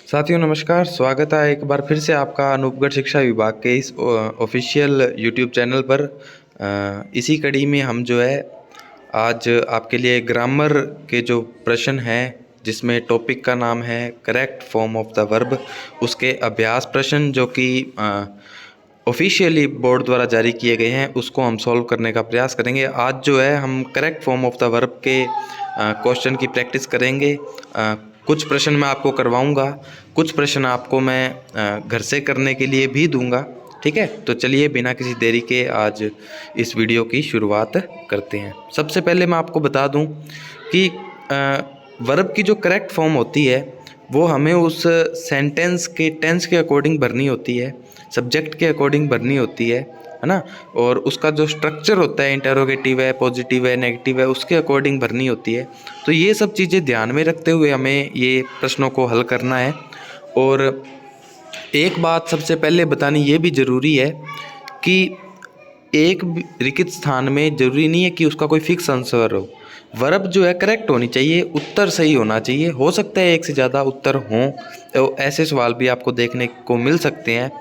साथियों नमस्कार, स्वागत है एक बार फिर से आपका अनूपगढ़ शिक्षा विभाग के इस ऑफिशियल यूट्यूब चैनल पर। इसी कड़ी में हम जो है आज आपके लिए ग्रामर के जो प्रश्न हैं जिसमें टॉपिक का नाम है correct form of the verb, उसके अभ्यास प्रश्न जो कि ऑफिशियली बोर्ड द्वारा जारी किए गए हैं उसको हम सॉल्व करने का प्रयास करेंगे। आज जो है हम correct form of the verb के क्वेश्चन की प्रैक्टिस करेंगे। कुछ प्रश्न मैं आपको करवाऊंगा, कुछ प्रश्न आपको मैं घर से करने के लिए भी दूंगा। ठीक है, तो चलिए बिना किसी देरी के आज इस वीडियो की शुरुआत करते हैं। सबसे पहले मैं आपको बता दूं कि वर्ब की जो करेक्ट फॉर्म होती है वो हमें उस सेंटेंस के टेंस के अकॉर्डिंग भरनी होती है, सब्जेक्ट के अकॉर्डिंग भरनी होती है ना। और उसका जो स्ट्रक्चर होता है, इंटरोगेटिव है, पॉजिटिव है, नेगेटिव है, उसके अकॉर्डिंग भरनी होती है। तो ये सब चीज़ें ध्यान में रखते हुए हमें ये प्रश्नों को हल करना है। और एक बात सबसे पहले बतानी ये भी ज़रूरी है कि एक लिखित स्थान में ज़रूरी नहीं है कि उसका कोई फिक्स आंसर हो। वर्ब जो है करेक्ट होनी चाहिए, उत्तर सही होना चाहिए। हो सकता है एक से ज़्यादा उत्तर हों, तो ऐसे सवाल भी आपको देखने को मिल सकते हैं।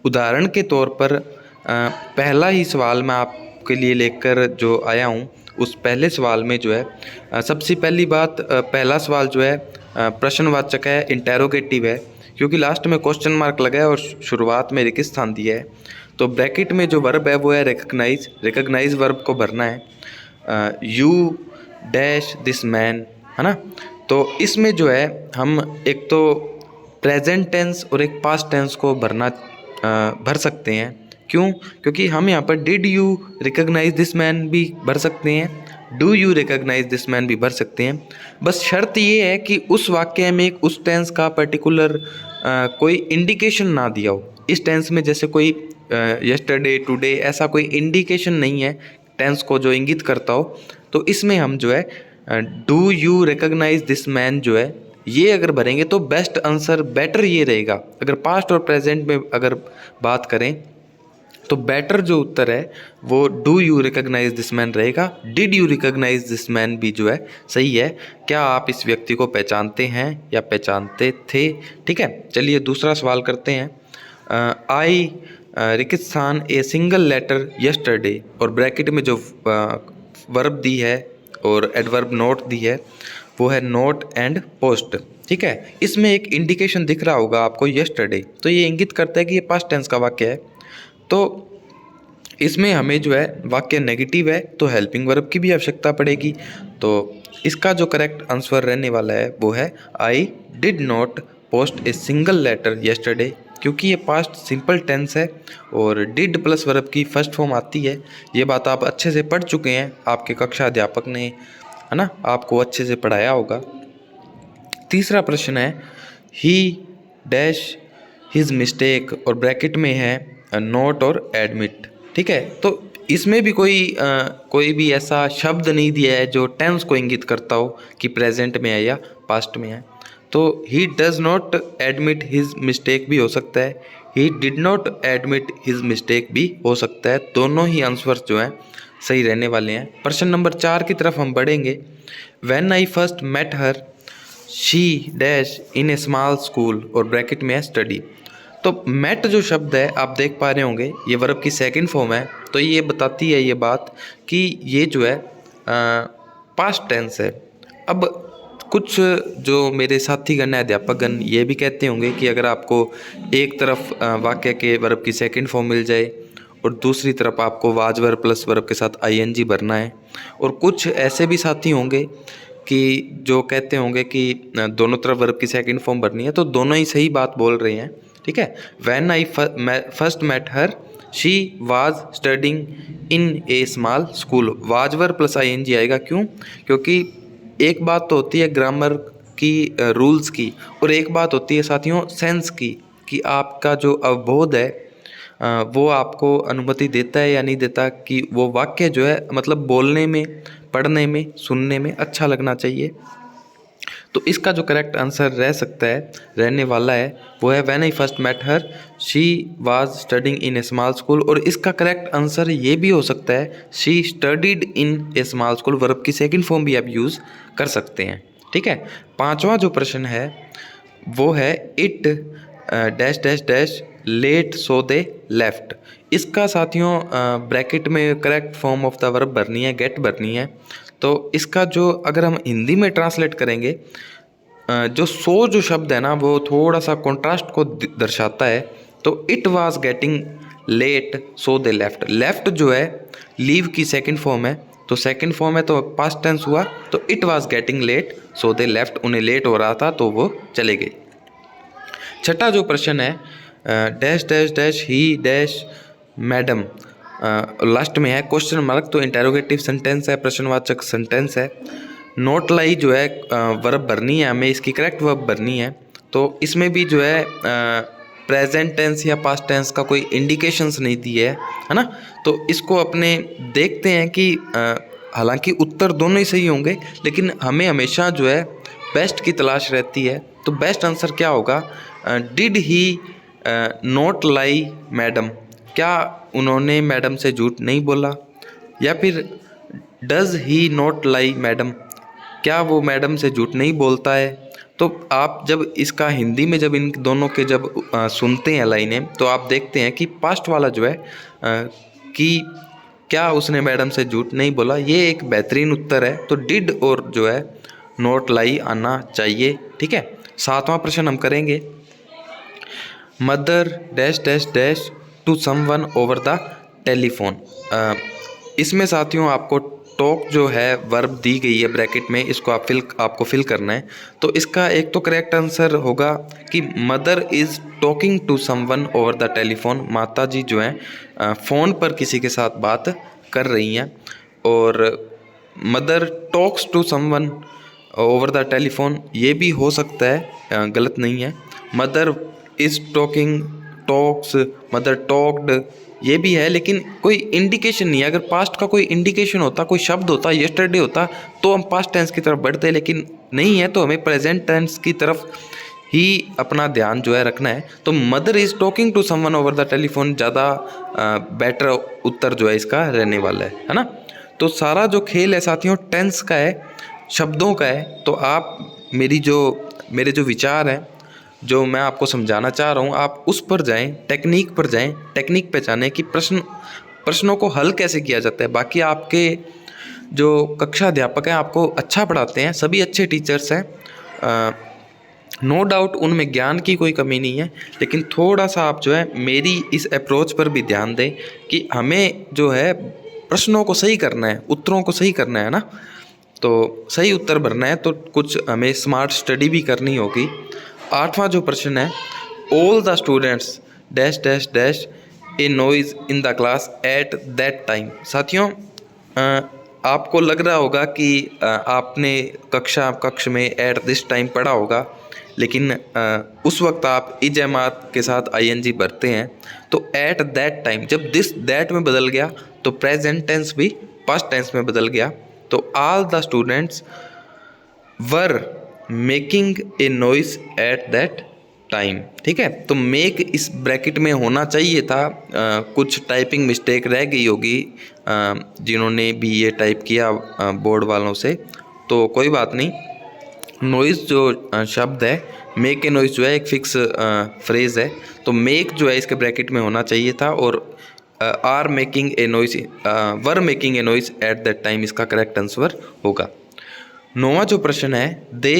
उदाहरण के तौर पर पहला ही सवाल मैं आपके लिए लेकर जो आया हूँ, उस पहले सवाल में जो है सबसे पहली बात, पहला सवाल जो है प्रश्नवाचक है, इंटेरोगेटिव है, क्योंकि लास्ट में क्वेश्चन मार्क लगा है और शुरुआत में रिक्त स्थान दिया है। तो ब्रैकेट में जो वर्ब है वो है रिकग्नाइज। रिकग्नाइज वर्ब को भरना है यू डैश दिस मैन, है ना। तो इसमें जो है हम एक तो प्रेजेंट टेंस और एक पास्ट टेंस को भर सकते हैं। क्यों? क्योंकि हम यहाँ पर did you recognise this man भी भर सकते हैं, do you recognise this man भी भर सकते हैं। बस शर्त ये है कि उस वाक्य में उस टेंस का पर्टिकुलर कोई इंडिकेशन ना दिया हो। इस टेंस में जैसे कोई यस्टरडे, टुडे, ऐसा कोई इंडिकेशन नहीं है टेंस को जो इंगित करता हो, तो इसमें हम जो है do you recognise this man जो है ये अगर भरेंगे तो बेस्ट आंसर, बेटर ये रहेगा। अगर पास्ट और प्रेजेंट में अगर बात करें तो बेटर जो उत्तर है वो do you recognise this man रहेगा। Did you recognise this man भी जो है सही है। क्या आप इस व्यक्ति को पहचानते हैं या पहचानते थे? ठीक है, चलिए दूसरा सवाल करते हैं। आई रिक्त स्थान ए सिंगल लेटर यस्टरडे, और ब्रैकेट में जो वर्ब दी है और एडवर्ब नोट दी है वो है नोट एंड पोस्ट। ठीक है, इसमें एक इंडिकेशन दिख रहा होगा आपको यस्टरडे, तो ये इंगित करता है कि ये पास्ट टेंस का वाक्य है। तो इसमें हमें जो है वाक्य नेगेटिव है तो हेल्पिंग वर्ब की भी आवश्यकता पड़ेगी। तो इसका जो करेक्ट आंसर रहने वाला है वो है I did not post a single letter yesterday, क्योंकि ये पास्ट सिंपल टेंस है और डिड प्लस वर्ब की फर्स्ट फॉर्म आती है। ये बात आप अच्छे से पढ़ चुके हैं, आपके कक्षा अध्यापक ने, है ना, आपको अच्छे से पढ़ाया होगा। तीसरा प्रश्न है ही डैश हिज मिस्टेक, और ब्रैकेट में है नोट और एडमिट। ठीक है, तो इसमें भी कोई भी ऐसा शब्द नहीं दिया है जो टेंस को इंगित करता हो कि प्रेजेंट में है या पास्ट में है। तो he does not admit his mistake भी हो सकता है, he did not admit his mistake भी हो सकता है। दोनों ही आंसर जो हैं सही रहने वाले हैं। प्रश्न नंबर 4 की तरफ हम बढ़ेंगे। When I first met her she dash in a small school, और ब्रैकेट में है स्टडी। तो मेट जो शब्द है आप देख पा रहे होंगे ये वर्ब की सेकंड फॉर्म है। तो ये बताती है ये बात कि ये जो है पास्ट टेंस है। अब कुछ जो मेरे साथीगण है, अध्यापकगण, ये भी कहते होंगे कि अगर आपको एक तरफ वाक्य के वर्ब की सेकंड फॉर्म मिल जाए और दूसरी तरफ आपको वाज वर्ब प्लस वर्ब के साथ आईएनजी भरना है, और कुछ ऐसे भी साथी होंगे कि जो कहते होंगे कि दोनों तरफ वर्ब की सेकंड फॉर्म भरनी है, तो दोनों ही सही बात बोल रहे हैं। ठीक है, when I first met her she was studying in a small school, was verb plus I N G आएगा। क्यों? क्योंकि एक बात तो होती है ग्रामर की, रूल्स की, और एक बात होती है साथियों सेंस की, कि आपका जो अवबोध है वो आपको अनुमति देता है या नहीं देता कि वो वाक्य जो है मतलब बोलने में, पढ़ने में, सुनने में अच्छा लगना चाहिए। तो इसका जो करेक्ट आंसर रहने वाला है वो है when I first met her she was studying in a small school, और इसका करेक्ट आंसर ये भी हो सकता है she studied in a small school. Verb की सेकंड फॉर्म भी आप यूज़ कर सकते हैं। ठीक है, पांचवा जो प्रश्न है वो है it dash dash dash late so they left. इसका साथियों ब्रैकेट में correct form of the verb भरनी है, गेट भरनी है। तो इसका जो अगर हम हिंदी में ट्रांसलेट करेंगे, जो सो जो शब्द है ना वो थोड़ा सा कॉन्ट्रास्ट को दर्शाता है। तो it was getting late so they left. Left जो है लीव की सेकंड फॉर्म है, तो सेकंड फॉर्म है तो पास्ट टेंस हुआ। तो it was getting late so they left, उन्हें लेट हो रहा था तो वो चले गए। छठा जो प्रश्न है डैश डैश डैश ही डैश मैडम, लास्ट में है क्वेश्चन मार्क, तो इंटेरोगेटिव सेंटेंस है, प्रश्नवाचक सेंटेंस है। नोट लाई जो है वर्ब भरनी है, हमें इसकी करेक्ट वर्ब भरनी है। तो इसमें भी जो है प्रेजेंट टेंस या पास्ट टेंस का कोई इंडिकेशंस नहीं दी है ना। तो इसको अपने देखते हैं कि हालांकि उत्तर दोनों ही सही होंगे, लेकिन हमें हमेशा जो है बेस्ट की तलाश रहती है। तो बेस्ट आंसर क्या होगा? Did he note lie madam, क्या उन्होंने मैडम से झूठ नहीं बोला? या फिर does he note lie madam, क्या वो मैडम से झूठ नहीं बोलता है? तो आप जब इसका हिंदी में जब इन दोनों के जब सुनते हैं लाइनें, तो आप देखते हैं कि पास्ट वाला जो है कि क्या उसने मैडम से झूठ नहीं बोला, ये एक बेहतरीन उत्तर है। तो डिड और जो है नोट लाई आना चाहिए। ठीक है, सातवां प्रश्न हम करेंगे। Mother dash dash dash to someone over the telephone. इसमें साथियों आपको टॉक जो है वर्ब दी गई है ब्रैकेट में, इसको आपको फिल करना है। तो इसका एक तो करेक्ट आंसर होगा कि mother is talking to someone over the telephone. माता जी जो हैं फ़ोन पर किसी के साथ बात कर रही हैं। और mother talks to someone over the telephone ये भी हो सकता है, गलत नहीं है। Mother is talking, talks, mother talked ये भी है, लेकिन कोई इंडिकेशन नहीं है। अगर पास्ट का कोई इंडिकेशन होता, कोई शब्द होता, यस्टरडे होता, तो हम पास्ट टेंस की तरफ बढ़ते, लेकिन नहीं है। तो हमें प्रेजेंट टेंस की तरफ ही अपना ध्यान जो है रखना है। तो mother is talking to someone over the telephone ज़्यादा बेटर उत्तर जो है इसका रहने वाला है ना। तो सारा जो खेल है साथियों टेंस का है, शब्दों का है। तो आप मेरे जो विचार हैं, जो मैं आपको समझाना चाह रहा हूँ, आप उस पर जाएं, टेक्निक पर जाएं, टेक्निक पहचानें कि प्रश्नों को हल कैसे किया जाता है। बाकी आपके जो कक्षा अध्यापक हैं आपको अच्छा पढ़ाते हैं, सभी अच्छे टीचर्स हैं, नो डाउट उनमें ज्ञान की कोई कमी नहीं है। लेकिन थोड़ा सा आप जो है मेरी इस अप्रोच पर भी ध्यान दें कि हमें जो है प्रश्नों को सही करना है, उत्तरों को सही करना है ना। तो सही उत्तर भरना है तो कुछ हमें स्मार्ट स्टडी भी करनी होगी। आठवां जो प्रश्न है, all the students dash dash dash A noise in the class eight that time. साथियों आपको लग रहा होगा कि आपने कक्ष में एट दिस टाइम पढ़ा होगा, लेकिन उस वक्त आप इजमात के साथ आईएनजी भरते हैं। तो एट दैट टाइम जब दिस दैट में बदल गया तो प्रेजेंट टेंस भी पास्ट टेंस में बदल गया। तो all the students were making a noise at that time. ठीक है, तो मेक इस ब्रैकेट में होना चाहिए था। कुछ टाइपिंग मिस्टेक रह गई होगी जिन्होंने भी ये टाइप किया बोर्ड वालों से, तो कोई बात नहीं। नॉइस जो शब्द है, मेक ए नॉइस जो है एक फिक्स फ्रेज़ है, तो मेक जो है इसके ब्रैकेट में होना चाहिए था। और are making a noise, were making a noise at that time इसका करेक्ट आंसर होगा। नौवां जो प्रश्न है, they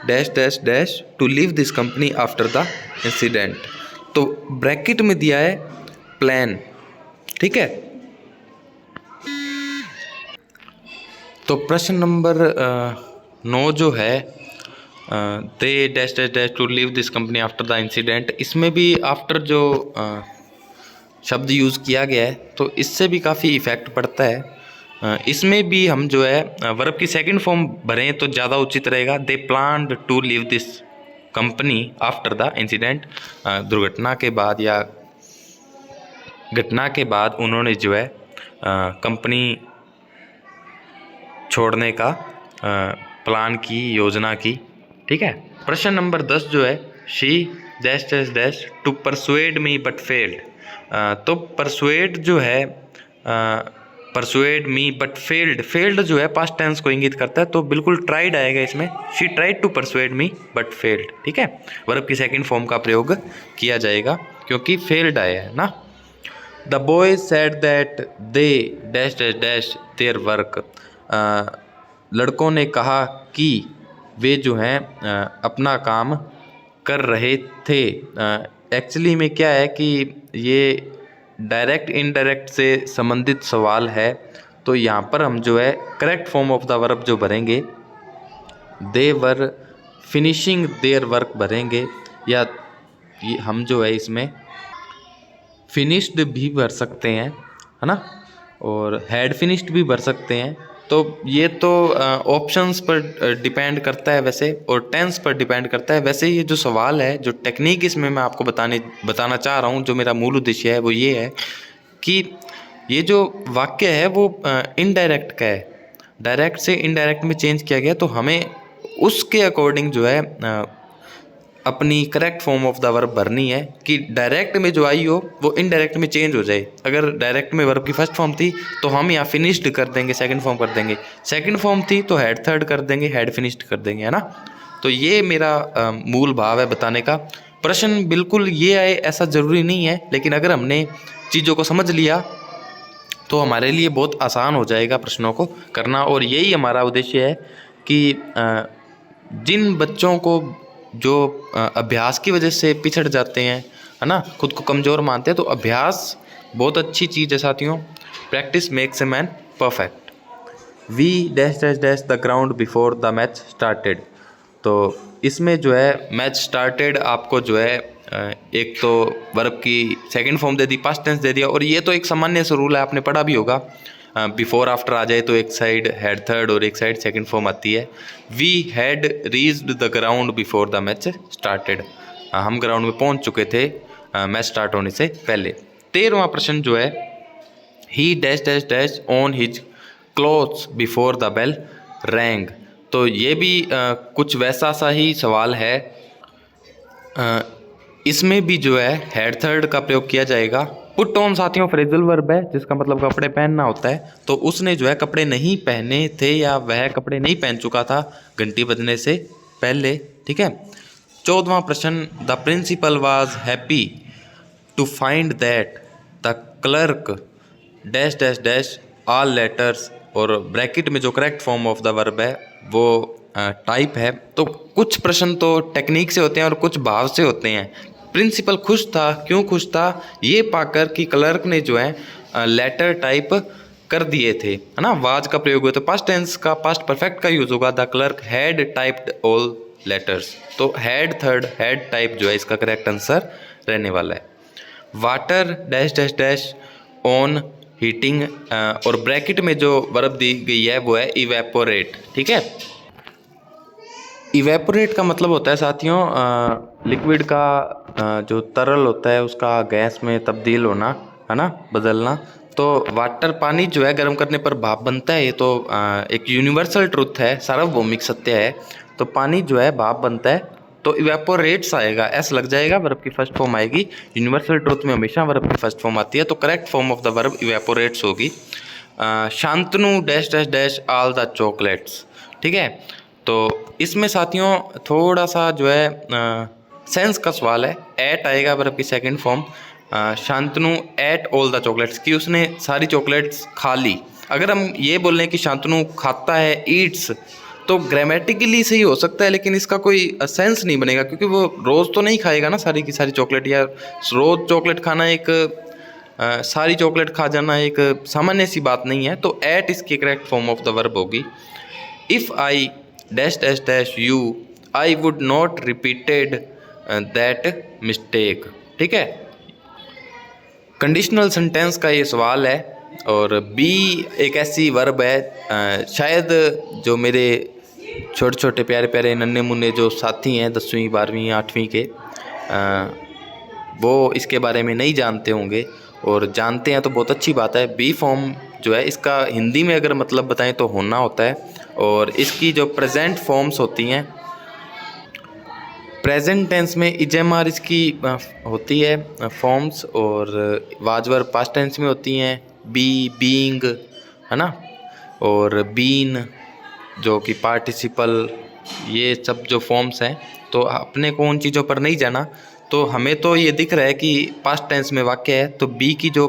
dash dash dash to leave this company after the incident. तो ब्रैकेट में दिया है प्लान। ठीक है, तो प्रश्न नंबर 9 जो है they dash dash dash to leave this company after the incident, इसमें भी आफ्टर जो शब्द यूज़ किया गया है तो इससे भी काफ़ी इफ़ेक्ट पड़ता है। इसमें भी हम जो है वर्ब की सेकंड फॉर्म भरें तो ज़्यादा उचित रहेगा। They planned to leave this company after the incident. दुर्घटना के बाद या घटना के बाद उन्होंने जो है कंपनी छोड़ने का प्लान की, योजना की। ठीक है, प्रश्न नंबर 10 जो है, she dash dash dash to persuade me but failed. तो परसुएड जो है persuade me but failed, failed जो है पास्ट टेंस को इंगित करता है, तो बिल्कुल ट्राइड आएगा इसमें। She tried to persuade me but failed, ठीक है, वर्ब की सेकंड फॉर्म का प्रयोग किया जाएगा क्योंकि फेल्ड आया है ना। The boys said that they dash dash dash their work, लड़कों ने कहा कि वे जो हैं अपना काम कर रहे थे। एक्चुअली में क्या है कि ये डायरेक्ट इनडायरेक्ट से संबंधित सवाल है, तो यहाँ पर हम जो है correct form of the verb जो भरेंगे दे वर फिनिशिंग देयर वर्क भरेंगे, या हम जो है इसमें फिनिश्ड भी भर सकते हैं, है ना, और हैड फिनिश्ड भी भर सकते हैं। तो ये तो ऑप्शंस पर डिपेंड करता है वैसे, और टेंस पर डिपेंड करता है वैसे। ये जो सवाल है, जो टेक्निक इसमें मैं आपको बताना चाह रहा हूँ, जो मेरा मूल उद्देश्य है वो ये है कि ये जो वाक्य है वो इनडायरेक्ट का है, डायरेक्ट से इनडायरेक्ट में चेंज किया गया, तो हमें उसके अकॉर्डिंग जो है अपनी correct form of the verb भरनी है कि डायरेक्ट में जो आई हो वो इनडायरेक्ट में चेंज हो जाए। अगर डायरेक्ट में वर्ब की फर्स्ट फॉर्म थी तो हम यहाँ फिनिश्ड कर देंगे, सेकंड फॉर्म कर देंगे। सेकंड फॉर्म थी तो हैड थर्ड कर देंगे, हैड फिनिश्ड कर देंगे, है ना। तो ये मेरा मूल भाव है बताने का। प्रश्न बिल्कुल ये आए ऐसा ज़रूरी नहीं है, लेकिन अगर हमने चीज़ों को समझ लिया तो हमारे लिए बहुत आसान हो जाएगा प्रश्नों को करना। और यही हमारा उद्देश्य है कि जिन बच्चों को जो अभ्यास की वजह से पिछड़ जाते हैं, है ना, खुद को कमज़ोर मानते हैं, तो अभ्यास बहुत अच्छी चीज़ है साथियों। Practice makes a man perfect. We dash dash dash the ground before the match started, तो इसमें जो है मैच स्टार्टेड आपको जो है एक तो वर्ब की सेकंड फॉर्म दे दी, पास्ट टेंस दे दिया, और ये तो एक सामान्य सा रूल है, आपने पढ़ा भी होगा। बिफोर आफ्टर आ जाए तो एक साइड हैड थर्ड और एक साइड सेकंड फॉर्म आती है। We had reached the ground before the match started, हम ग्राउंड में पहुंच चुके थे मैच स्टार्ट होने से पहले। 13वां प्रश्न जो है he dash dash dash on his clothes before the bell rang, तो ये भी कुछ वैसा सा ही सवाल है। इसमें भी जो है हेड थर्ड का प्रयोग किया जाएगा। पुट ऑन साथियों फ्रेजल वर्ब है जिसका मतलब कपड़े पहनना होता है, तो उसने जो है कपड़े नहीं पहने थे या वह कपड़े नहीं पहन चुका था घंटी बजने से पहले, ठीक है। 14वां प्रश्न the principal was happy to find that the clerk dash dash dash all letters, और ब्रैकेट में जो correct form of the verb है वो टाइप है। तो कुछ प्रश्न तो टेक्निक से होते हैं और कुछ भाव से होते हैं। प्रिंसिपल खुश था, क्यों खुश था, ये पाकर कि क्लर्क ने जो है लेटर टाइप कर दिए थे, है ना। वाज का प्रयोग हुआ तो पास्ट टेंस का पास्ट परफेक्ट का यूज होगा, the clerk had typed all letters, तो हैड थर्ड हैड टाइप जो है इसका करेक्ट आंसर रहने वाला है। Water dash dash dash on heating, और ब्रैकेट में जो वर्ब दी गई है वो है इवेपोरेट, ठीक है। इवेपोरेट का मतलब होता है साथियों लिक्विड का जो तरल होता है उसका गैस में तब्दील होना, है ना, बदलना। तो वाटर पानी जो है गर्म करने पर भाप बनता है, ये तो एक यूनिवर्सल ट्रुथ है, सार्वभौमिक सत्य है। तो पानी जो है भाप बनता है, तो इवेपोरेट्स आएगा, एस लग जाएगा, वर्ब की फर्स्ट फॉर्म आएगी। यूनिवर्सल ट्रुथ में हमेशा वर्ब की फर्स्ट फॉर्म आती है, तो correct form of the verb evaporates होगी। Shantanu dash dash dash all the chocolates, ठीक है। तो इसमें साथियों थोड़ा सा जो है सेंस का सवाल है, एट आएगा वर्ब की second form. Shantanu at all the chocolates, कि उसने सारी चॉकलेट्स खा ली। अगर हम ये बोल रहे हैं कि शांतनु खाता है, ईट्स, तो ग्रामेटिकली सही हो सकता है, लेकिन इसका कोई सेंस नहीं बनेगा, क्योंकि वो रोज़ तो नहीं खाएगा ना सारी की सारी चॉकलेट, या रोज़ चॉकलेट खाना एक सारी चॉकलेट खा जाना एक सामान्य सी बात नहीं है। तो एट इसकी correct form of the verb होगी। If I dash dash dash you I would not repeated that mistake, ठीक है। कंडीशनल सेंटेंस का ये सवाल है, और बी एक ऐसी वर्ब है शायद जो मेरे छोटे छोटे प्यारे प्यारे नन्हे मुन्ने जो साथी हैं 10वीं 12वीं 8वीं के, वो इसके बारे में नहीं जानते होंगे, और जानते हैं तो बहुत अच्छी बात है। बी फॉर्म जो है इसका हिंदी में अगर मतलब बताएं तो होना होता है, और इसकी जो प्रेजेंट फॉर्म्स होती हैं, प्रेजेंट टेंस में इजेमार इसकी होती है फॉर्म्स, और वाज वर्ब पास्ट टेंस में होती हैं बी, बीइंग, है ना। और बीन जो कि पार्टिसिपल, ये सब जो फॉर्म्स हैं, तो अपने को उन चीज़ों पर नहीं जाना। तो हमें तो ये दिख रहा है कि पास्ट टेंस में वाक्य है, तो बी की जो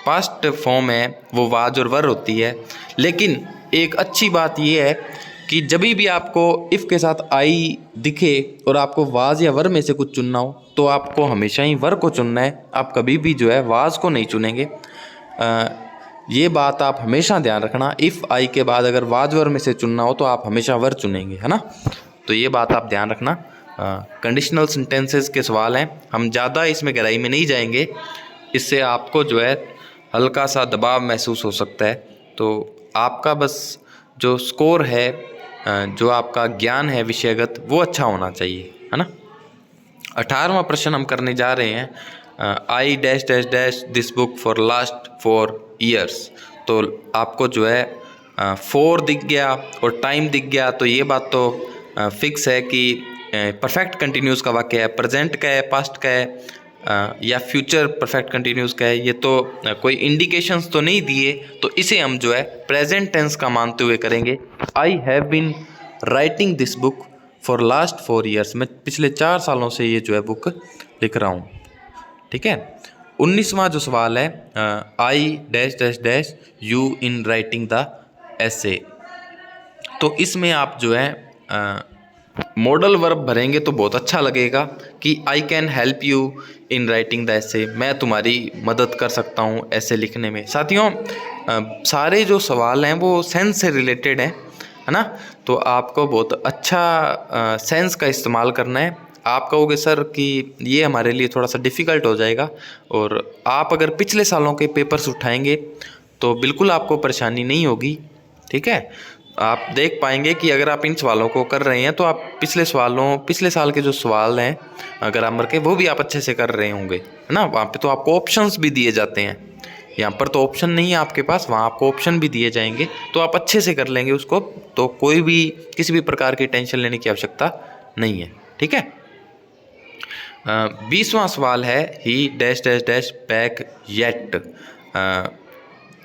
पास्ट फॉर्म है वो वाज और वर होती है। लेकिन एक अच्छी बात ये है कि जब भी आपको इफ़ के साथ आई दिखे और आपको वाज या वर में से कुछ चुनना हो, तो आपको हमेशा ही वर को चुनना है। आप कभी भी जो है वाज को नहीं चुनेंगे। ये बात आप हमेशा ध्यान रखना। इफ़ आई के बाद अगर वाज वर में से चुनना हो तो आप हमेशा वर चुनेंगे, है ना। तो ये बात आप ध्यान रखना। कंडीशनल सेंटेंसेस के सवाल हैं, हम ज़्यादा इसमें गहराई में नहीं जाएंगे, इससे आपको जो है हल्का सा दबाव महसूस हो सकता है। तो आपका बस जो स्कोर है, जो आपका ज्ञान है विषयगत, वो अच्छा होना चाहिए, है ना। 18वां प्रश्न हम करने जा रहे हैं। आई dash dash dash this book for last 4 years। तो आपको जो है 4 दिख गया और टाइम दिख गया, तो ये बात तो फिक्स है कि परफेक्ट कंटिन्यूस का वाक्य है, प्रेजेंट का है, पास्ट का है या फ्यूचर परफेक्ट कंटिन्यूस का है। ये तो कोई इंडिकेशंस तो नहीं दिए, तो इसे हम जो है प्रेजेंट टेंस का मानते हुए करेंगे। I have been writing this book for last 4 years। मैं पिछले 4 सालों से ये जो है बुक लिख रहा हूँ, ठीक है। 19वां जो सवाल है, I dash dash dash you in writing the essay. तो इसमें आप जो है मॉडल वर्ब भरेंगे तो बहुत अच्छा लगेगा कि I can help you in writing the essay, मैं तुम्हारी मदद कर सकता हूँ ऐसे लिखने में। साथियों, सारे जो सवाल हैं वो सेंस से रिलेटेड हैं, है ना। तो आपको बहुत अच्छा सेंस का इस्तेमाल करना है। आप कहोगे सर कि ये हमारे लिए थोड़ा सा डिफ़िकल्ट हो जाएगा, और आप अगर पिछले सालों के पेपर्स उठाएंगे तो बिल्कुल आपको परेशानी नहीं होगी, ठीक है। आप देख पाएंगे कि अगर आप इन सवालों को कर रहे हैं तो आप पिछले साल के जो सवाल हैं ग्रामर के, वो भी आप अच्छे से कर रहे होंगे, है ना। वहाँ पे तो आपको ऑप्शंस भी दिए जाते हैं, यहाँ पर तो ऑप्शन नहीं है आपके पास, वहाँ आपको ऑप्शन भी दिए जाएंगे, तो आप अच्छे से कर लेंगे उसको। तो कोई भी किसी भी प्रकार की टेंशन लेने की आवश्यकता नहीं है, ठीक है। 20वां सवाल है, he dash dash dash back yet.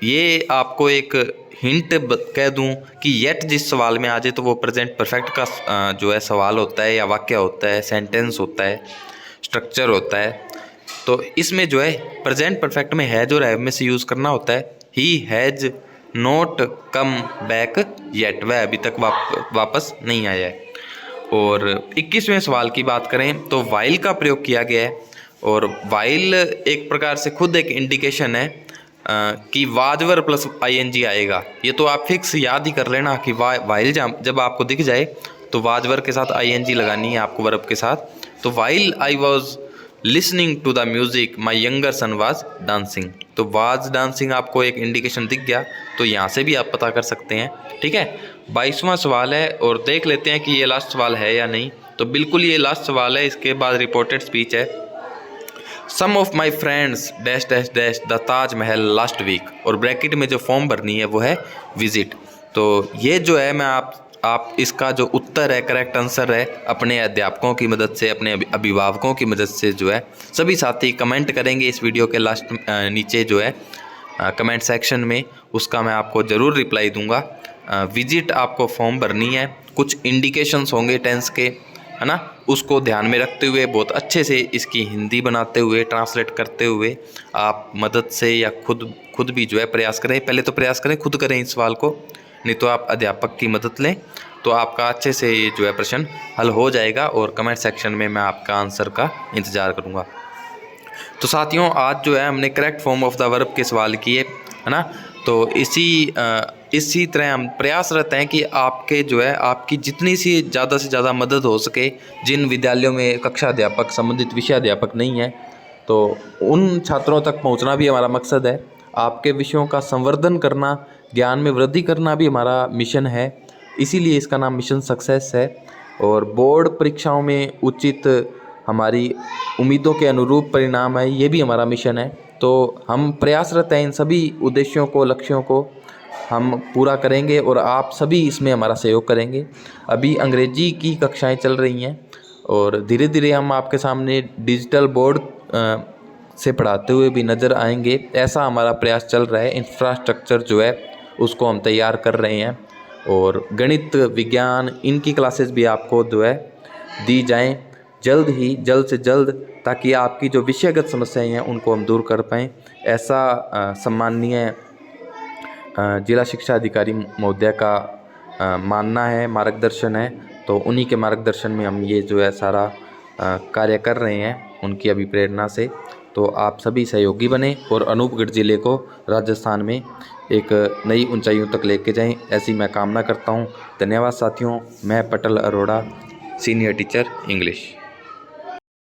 ये आपको एक हिंट कह दूं कि येट जिस सवाल में आ जाए तो वो प्रेजेंट परफेक्ट का जो है सवाल होता है, या वाक्य होता है, सेंटेंस होता है, स्ट्रक्चर होता है। तो इसमें जो है प्रेजेंट परफेक्ट में हैज और हैव में से यूज़ करना होता है। He has not come back yet, वह अभी तक वापस नहीं आया है। और 21वें सवाल की बात करें तो वाइल का प्रयोग किया गया है, और वाइल एक प्रकार से खुद एक इंडिकेशन है कि वाजवर प्लस आईएनजी आएगा। ये तो आप फिक्स याद ही कर लेना कि वाइल जब आपको दिख जाए तो वाजवर के साथ आईएनजी लगानी है आपको वर्ब के साथ। तो while I was listening to the music my younger son was dancing. तो वाज डांसिंग आपको एक इंडिकेशन दिख गया, तो यहाँ से भी आप पता कर सकते हैं, ठीक है। 22वां सवाल है, और देख लेते हैं कि ये लास्ट सवाल है या नहीं। तो बिल्कुल ये लास्ट सवाल है, इसके बाद रिपोर्टेड स्पीच है। Some of my friends dash dash dash the Taj Mahal last week, और ब्रैकेट में जो फॉर्म भरनी है वो है विजिट। तो ये जो है मैं आप इसका जो उत्तर है, करेक्ट आंसर है, अपने अध्यापकों की मदद से, अपने अभिभावकों की मदद से जो है सभी साथी कमेंट करेंगे इस वीडियो के लास्ट नीचे जो है कमेंट सेक्शन में, उसका मैं आपको ज़रूर रिप्लाई दूंगा। विजिट आपको फॉर्म भरनी है, कुछ इंडिकेशंस होंगे टेंस के, है ना, उसको ध्यान में रखते हुए बहुत अच्छे से इसकी हिंदी बनाते हुए, ट्रांसलेट करते हुए आप मदद से या खुद भी जो है प्रयास करें। पहले तो प्रयास करें, खुद करें इस सवाल को, नहीं तो आप अध्यापक की मदद लें, तो आपका अच्छे से ये जो है प्रश्न हल हो जाएगा। और कमेंट सेक्शन में मैं आपका आंसर का इंतज़ार करूँगा। तो साथियों, आज जो है हमने correct form of the verb के सवाल किए, है ना। तो इसी तरह हम प्रयासरत हैं कि आपके जो है आपकी जितनी सी ज़्यादा से ज़्यादा मदद हो सके। जिन विद्यालयों में कक्षा अध्यापक, संबंधित विषय अध्यापक नहीं है, तो उन छात्रों तक पहुंचना भी हमारा मकसद है। आपके विषयों का संवर्धन करना, ज्ञान में वृद्धि करना भी हमारा मिशन है, इसीलिए इसका नाम मिशन सक्सेस है। और बोर्ड परीक्षाओं में उचित हमारी उम्मीदों के अनुरूप परिणाम है, ये भी हमारा मिशन है। तो हम प्रयासरत हैं, इन सभी उद्देश्यों को, लक्ष्यों को हम पूरा करेंगे, और आप सभी इसमें हमारा सहयोग करेंगे। अभी अंग्रेजी की कक्षाएं चल रही हैं, और धीरे धीरे हम आपके सामने डिजिटल बोर्ड से पढ़ाते हुए भी नज़र आएंगे। ऐसा हमारा प्रयास चल रहा है। इंफ्रास्ट्रक्चर जो है उसको हम तैयार कर रहे हैं और गणित, विज्ञान इनकी क्लासेस भी आपको जो है दी जाएं जल्द से जल्द, ताकि आपकी जो विषयगत समस्याएं हैं उनको हम दूर कर पाएँ। ऐसा सम्माननीय जिला शिक्षा अधिकारी महोदय का मानना है, मार्गदर्शन है। तो उन्हीं के मार्गदर्शन में हम ये जो है सारा कार्य कर रहे हैं, उनकी अभी प्रेरणा से। तो आप सभी सहयोगी बने और अनूपगढ़ ज़िले को राजस्थान में एक नई ऊंचाइयों तक लेके जाएं, ऐसी मैं कामना करता हूं। धन्यवाद साथियों। मैं पटल अरोड़ा, सीनियर टीचर इंग्लिश।